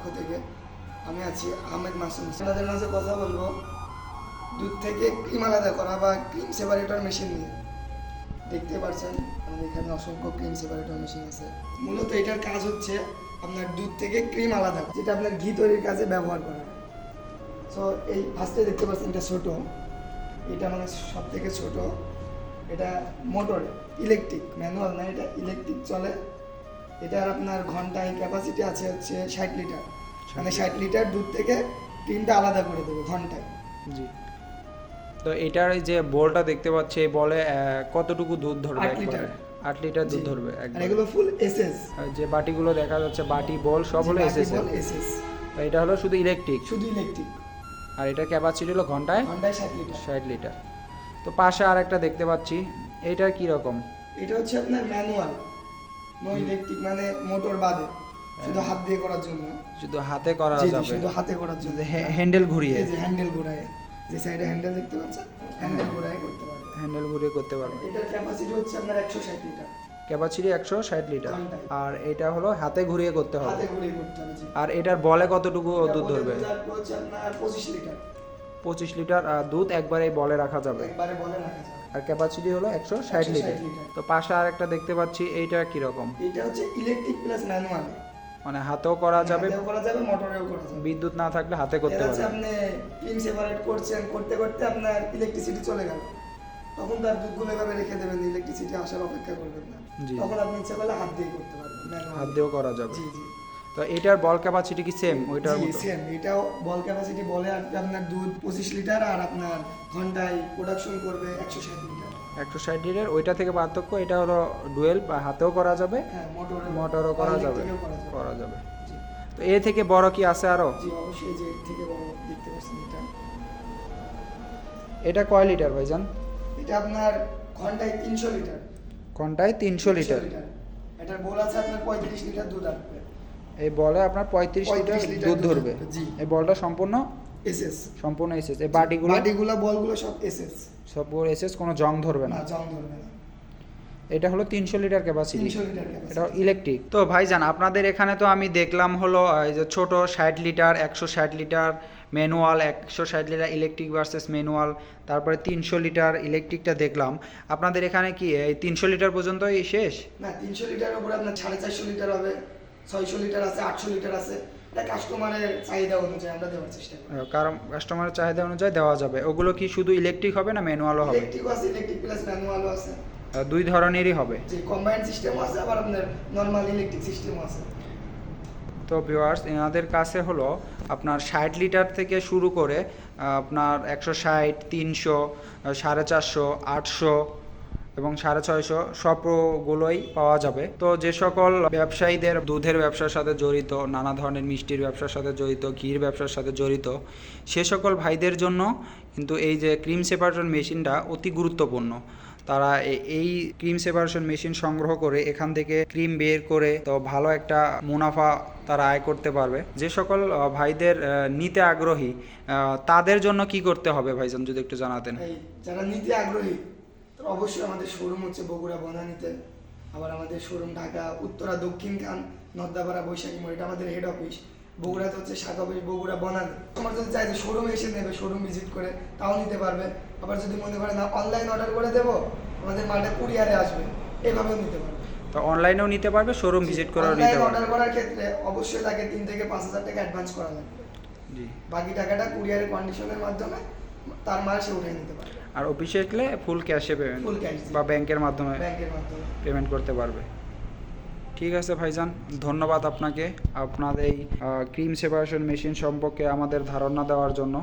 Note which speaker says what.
Speaker 1: পক্ষ থেকে। আমি আছি আহমেদ মাসুম। আপনাদের মাঝে কথা বলবো দুধ থেকে ক্রিম আলাদা করা বা ক্রিম সেপারেটর মেশিন নিয়ে। দেখতে পাচ্ছেন আমাদের এখানে অসংখ্য ক্রিম সেপারেটর মেশিন আছে। মূলত এটার কাজ হচ্ছে আপনার দুধ থেকে ক্রিম আলাদা, যেটা আপনার ঘি তৈরির কাজে ব্যবহার করা। সো এই ফার্স্টে দেখতে পাচ্ছেন এটা ছোটো, এটা মানে সব থেকে ছোটো। এটা মোটর, ইলেকট্রিক, ম্যানুয়াল না, এটা ইলেকট্রিক চলে। এটার আপনার ঘন্টায় ক্যাপাসিটি আছে হচ্ছে 60 লিটার, মানে 60 লিটার দুধ থেকে ক্রিমটা আলাদা করে দেবে ঘন্টায়।
Speaker 2: জি। তো এটার এই যে বলটা দেখতে পাচ্ছি, এই বলে কতটুকু দুধ ধরবে?
Speaker 1: 8 লিটার।
Speaker 2: 8 লিটার দুধ ধরবে
Speaker 1: আর
Speaker 2: একদম।
Speaker 1: এগুলো ফুল এসএস।
Speaker 2: আর যে বাটিগুলো দেখা যাচ্ছে, বাটি বল সব হলো এসএস।
Speaker 1: এসএস।
Speaker 2: তো এটা হলো শুধু ইলেকট্রিক,
Speaker 1: শুধু ইলেকট্রিক।
Speaker 2: আর এটার ক্যাপাসিটি হলো ঘন্টায়
Speaker 1: 60 লিটার।
Speaker 2: 60 লিটার। তো পাশে আরেকটা দেখতে পাচ্ছি, এইটার কি রকম?
Speaker 1: এটা হচ্ছে আপনার ম্যানুয়াল, নো ইলেকট্রিক, মানে মোটর বাদে, শুধু হাত দিয়ে করার জন্য।
Speaker 2: শুধু হাতে করা
Speaker 1: জি,
Speaker 2: যাবে,
Speaker 1: শুধু হাতে করার জন্য।
Speaker 2: হ্যান্ডেল ঘুরিয়ে।
Speaker 1: এই যে হ্যান্ডেল ঘোরায়, যে সাইডে হ্যান্ডেল দেখতে পাচ্ছেন, হ্যান্ডেল ঘোরায় করতে পারবে।
Speaker 2: হ্যান্ডেল ঘুরিয়ে করতে পারবে।
Speaker 1: এটার ক্যাপাসিটি হচ্ছে আপনার 160 লিটার।
Speaker 2: Capacity 160 litre.
Speaker 1: ঘন্টায়।
Speaker 2: আর এটা হলো হাতে ঘুরিয়ে করতে হবে।
Speaker 1: হাতে ঘুরিয়ে করতে হবে। জি।
Speaker 2: আর এটার বলে কতটুকু দুধ ধরবে?
Speaker 1: এটা হচ্ছে আপনার 25 লিটার।
Speaker 2: 25 লিটার দুধ একবারে এই বলে রাখা যাবে।
Speaker 1: একবারে বলে রাখা যাবে।
Speaker 2: আর ক্যাপাসিটি হলো 160 লিটার। তো পাশে আরেকটা দেখতে পাচ্ছি, এইটা কি রকম?
Speaker 1: এটা হচ্ছে ইলেকট্রিক প্লাস ম্যানুয়াল,
Speaker 2: মানে হাতেও করা যাবে,
Speaker 1: হাতেও করা যাবে, মোটরেও করা যাবে।
Speaker 2: বিদ্যুৎ না থাকলে হাতে করতে
Speaker 1: এটা হচ্ছে
Speaker 2: পারবে।
Speaker 1: আপনি ক্রিম সেপারেট করছেন, করতে করতে আপনার ইলেকট্রিসিটি চলে গেল, তখন তার দুধগুলো এভাবে রেখে দেবেন, ইলেকট্রিসিটি আসার অপেক্ষা করবেন না।
Speaker 2: জি।
Speaker 1: তখন আপনি ইচ্ছা করলে হাত দিয়ে করতে পারবেন, manually।
Speaker 2: হাত দিয়েও করা যাবে।
Speaker 1: জি জি।
Speaker 2: তো এটার বল ক্যাপাসিটি কি সেম ওইটার
Speaker 1: জি
Speaker 2: মতো?
Speaker 1: সেম, এটাও বল ক্যাপাসিটি বলে আর কি আপনার দুধ 25 লিটার, আর আপনার ঘন্টায় প্রোডাকশন করবে 160 লিটার।
Speaker 2: 160 লিটার। ওইটা থেকে পার্থক্য, এটা হলো ডুয়েল, বা হাতেও করা যাবে,
Speaker 1: হ্যাঁ,
Speaker 2: মোটরও করা যাবে,
Speaker 1: ইলেকট্রিকেও
Speaker 2: করা যাবে।
Speaker 1: জি।
Speaker 2: তো এ থেকে বড় কি আছে আরো?
Speaker 1: জি অবশ্যই, যে এর থেকে বড় দেখতে পাচ্ছেন এটা।
Speaker 2: এটা কয় লিটার ভাইজান?
Speaker 1: এটা আপনার ঘন্টায় 300 লিটার।
Speaker 2: ঘন্টায় 300 লিটার।
Speaker 1: এটার বল আছে আপনার 35 লিটার দুধ আসবে।
Speaker 2: এই বলে আপনার 35 লিটার
Speaker 1: 35 লিটার
Speaker 2: দুধ
Speaker 1: দুধ
Speaker 2: ধরবে।
Speaker 1: ধরবে, জি।
Speaker 2: এই বলটা সম্পূর্ণ
Speaker 1: এসএস।
Speaker 2: সম্পূর্ণ এসএস। এই বাটিগুলো
Speaker 1: বলগুলো সব এসএস।
Speaker 2: সব এসএস, কোনো জং ধরবে না।
Speaker 1: না, জং ধরবে না।
Speaker 2: এটা হলো 300 লিটার ক্যাপাসিটি।
Speaker 1: 300 litre capacity.
Speaker 2: এটা ইলেকট্রিক। তো ভাইজান আপনাদের এখানে তো আমি দেখলাম হলো এই যে ছোট 60 litre, 160 litre manual, 160 litre electric versus manual, তারপরে 300 লিটার ইলেকট্রিকটা দেখলাম। আপনাদের এখানে কি এই 300 লিটার পর্যন্তই শেষ?
Speaker 1: না, 300 লিটার উপরে আপনার 450 লিটার হবে, 600 লিটার আছে, 800 লিটার আছে। এটা কাস্টমারের চাহিদা অনুযায়ী আমরা দেওয়ার চেষ্টা করি।
Speaker 2: কারণ কাস্টমারের চাহিদা অনুযায়ী দেওয়া যাবে। ওগুলো কি শুধু ইলেকট্রিক হবে না ম্যানুয়ালও হবে?
Speaker 1: ইলেকট্রিক আছে, ইলেকট্রিক প্লাস ম্যানুয়ালও আছে।
Speaker 2: দুই ধরনেরই হবে।
Speaker 1: যে কম্বাইন্ড সিস্টেমও আছে, আবার আপনার নরমাল ইলেকট্রিক সিস্টেমও আছে।
Speaker 2: তো ভিউয়ার্স, এনাদের কাছে হলো আপনার 60 লিটার থেকে শুরু করে আপনার 160, 300, 450, 800 এবং 650 সবগুলোই পাওয়া যাবে। তো যে সকল ব্যবসায়ীদের দুধের ব্যবসার সাথে জড়িত, নানা ধরনের মিষ্টির ব্যবসার সাথে জড়িত, ঘির ব্যবসার সাথে জড়িত, সে সকল ভাইদের জন্য কিন্তু এই যে ক্রিম সেপারেশন মেশিনটা অতি গুরুত্বপূর্ণ। তারা এই ক্রিম সেপারেশন মেশিন সংগ্রহ করে এখান থেকে ক্রিম বের করে তো ভালো একটা মুনাফা তারা আয় করতে পারবে। যে সকল ভাইদের নিতে আগ্রহী তাদের জন্য কি করতে হবে ভাইজান, যদি একটু জানাতেন।
Speaker 1: যারা নিতে আগ্রহী তারা অবশ্যই আমাদের শোরুম হচ্ছে বগুড়া বনানীতে, আবার আমাদের শোরুম ঢাকা উত্তরা দক্ষিণ খান নদ্দাপাড়া বৈশাখী মোড়, এটা আমাদের হেড অফিস। বগুড়াতে হচ্ছে শাখা অফিস বগুড়া বনানী। তোমার যদি চাই যে শোরুমে এসে নেবে, শোরুম ভিজিট করে তাও নিতে পারবে। আবার যদি মনে করে না অনলাইন অর্ডার করে দেবো, আমাদের মালটা কুরিয়ারে আসবে, এভাবেও নিতে পারবে।
Speaker 2: তো অনলাইনেও নিতে পারবে, শোরুম ভিজিট করেও নিতে পারবে।
Speaker 1: অর্ডার করার ক্ষেত্রে অবশ্যই তাকে 3 থেকে 5,000 টাকা অ্যাডভান্স করা লাগবে।
Speaker 2: জি।
Speaker 1: বাকি টাকাটা কুরিয়ারের কন্ডিশনের মাধ্যমে তার মাল সে উঠিয়ে নিতে পারবে।
Speaker 2: আর অফিসে গেলে ফুল ক্যাশে পেমেন্ট,
Speaker 1: ফুল ক্যাশ
Speaker 2: বা ব্যাংকের মাধ্যমে পেমেন্ট করতে পারবে। ঠিক আছে ভাইজান, ধন্যবাদ আপনাকে আপনাদের এই ক্রিম সেপারেশন মেশিন সম্পর্কে আমাদের ধারণা দেওয়ার জন্য।